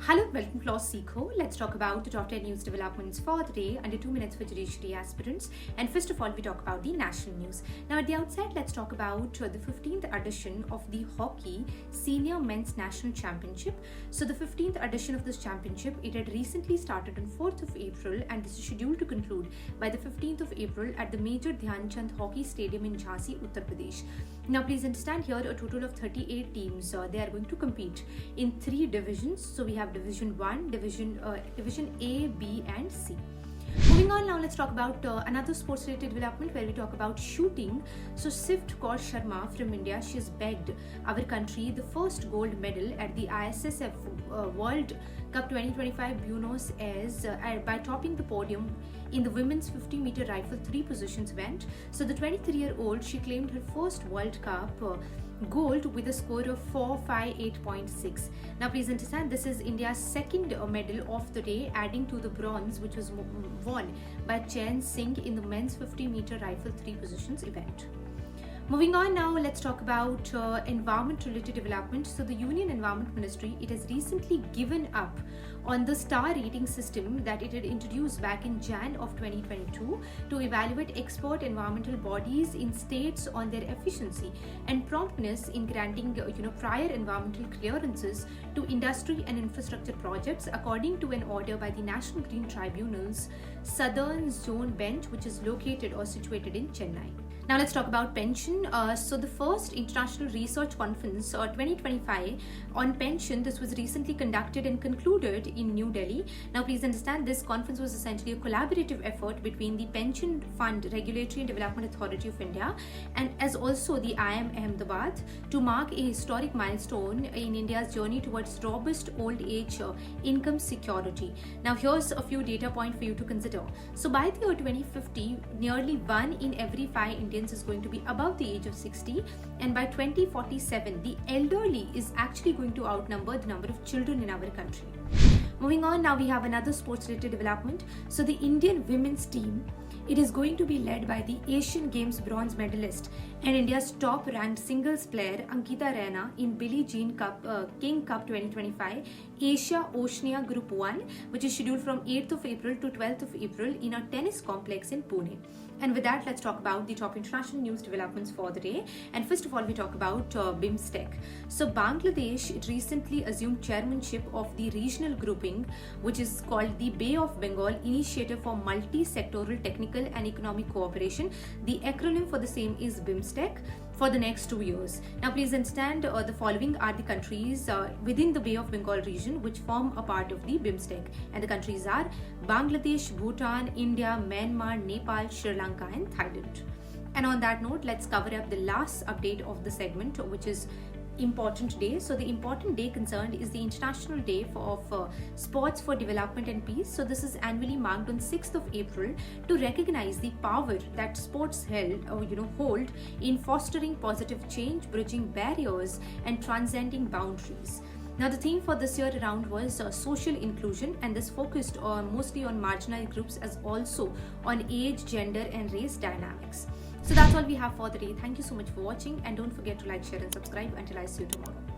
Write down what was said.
Hello, welcome to LawSikho. Let's talk about the top 10 news developments for the day under 2 minutes for judiciary aspirants. And first of all, we talk about the national news. Now, at the outset, let's talk about the 15th edition of the Hockey Senior Men's National Championship. So, the 15th edition of this championship, it had recently started on 4th of April and this is scheduled to conclude by the 15th of April at the Major Dhyanchand Hockey Stadium in Jhansi, Uttar Pradesh. Now, please understand here a total of 38 teams. They are going to compete in 3 divisions. So, we have Division 1, Division A, B and C. Moving on now, let's talk about another sports related development where we talk about shooting. So Sift Kaur Samra from India, she has begged our country the first gold medal at the ISSF World Cup 2025 Buenos Aires by topping the podium in the women's 50-meter rifle 3 positions event. So the 23-year-old, she claimed her first World Cup gold with a score of 458.6. Now please understand, this is India's second medal of the day, adding to the bronze which was won by Singh in the men's 50-meter rifle 3 positions event. Moving on now, let's talk about environment related development. So the Union Environment Ministry, it has recently given up on the star rating system that it had introduced back in Jan of 2022 to evaluate expert environmental bodies in states on their efficiency and promptness in granting prior environmental clearances to industry and infrastructure projects, according to an order by the National Green Tribunal's Southern Zone Bench, which is located or situated in Chennai. Now let's talk about pension. So the first International Research Conference 2025 on pension, this was recently conducted and concluded in New Delhi. Now please understand, this conference was essentially a collaborative effort between the Pension Fund Regulatory and Development Authority of India and as also the IIM Ahmedabad to mark a historic milestone in India's journey towards robust old age income security. Now here's a few data points for you to consider. So by the year 2050, nearly 1 in every 5 Indians is going to be above the age of 60, and by 2047 the elderly is actually going to outnumber the number of children in our country. Moving on, now we have another sports related development. So the Indian women's team, it is going to be led by the Asian Games bronze medalist and India's top ranked singles player Ankita Raina in Billie Jean Cup, King Cup 2025 Asia Oceania Group 1, which is scheduled from 8th of April to 12th of April in a tennis complex in Pune. And with that, let's talk about the top international news developments for the day. And first of all, we talk about BIMSTEC. So Bangladesh, it recently assumed chairmanship of the regional grouping, which is called the Bay of Bengal Initiative for Multi-Sectoral Technical and Economic Cooperation. The acronym for the same is BIMSTEC for the next 2 years. Now please understand, the following are the countries within the Bay of Bengal region which form a part of the BIMSTEC, and the countries are Bangladesh, Bhutan, India, Myanmar, Nepal, Sri Lanka and Thailand. And on that note, let's cover up the last update of the segment, which is important day. So the important day concerned is the International Day of Sports for Development and Peace. So this is annually marked on 6th of April to recognize the power that sports hold in fostering positive change, bridging barriers and transcending boundaries. Now the theme for this year around was social inclusion, and this focused mostly on marginalized groups as also on age, gender and race dynamics. So that's all we have for the day. Thank you so much for watching, and don't forget to like, share and subscribe. Until I see you tomorrow.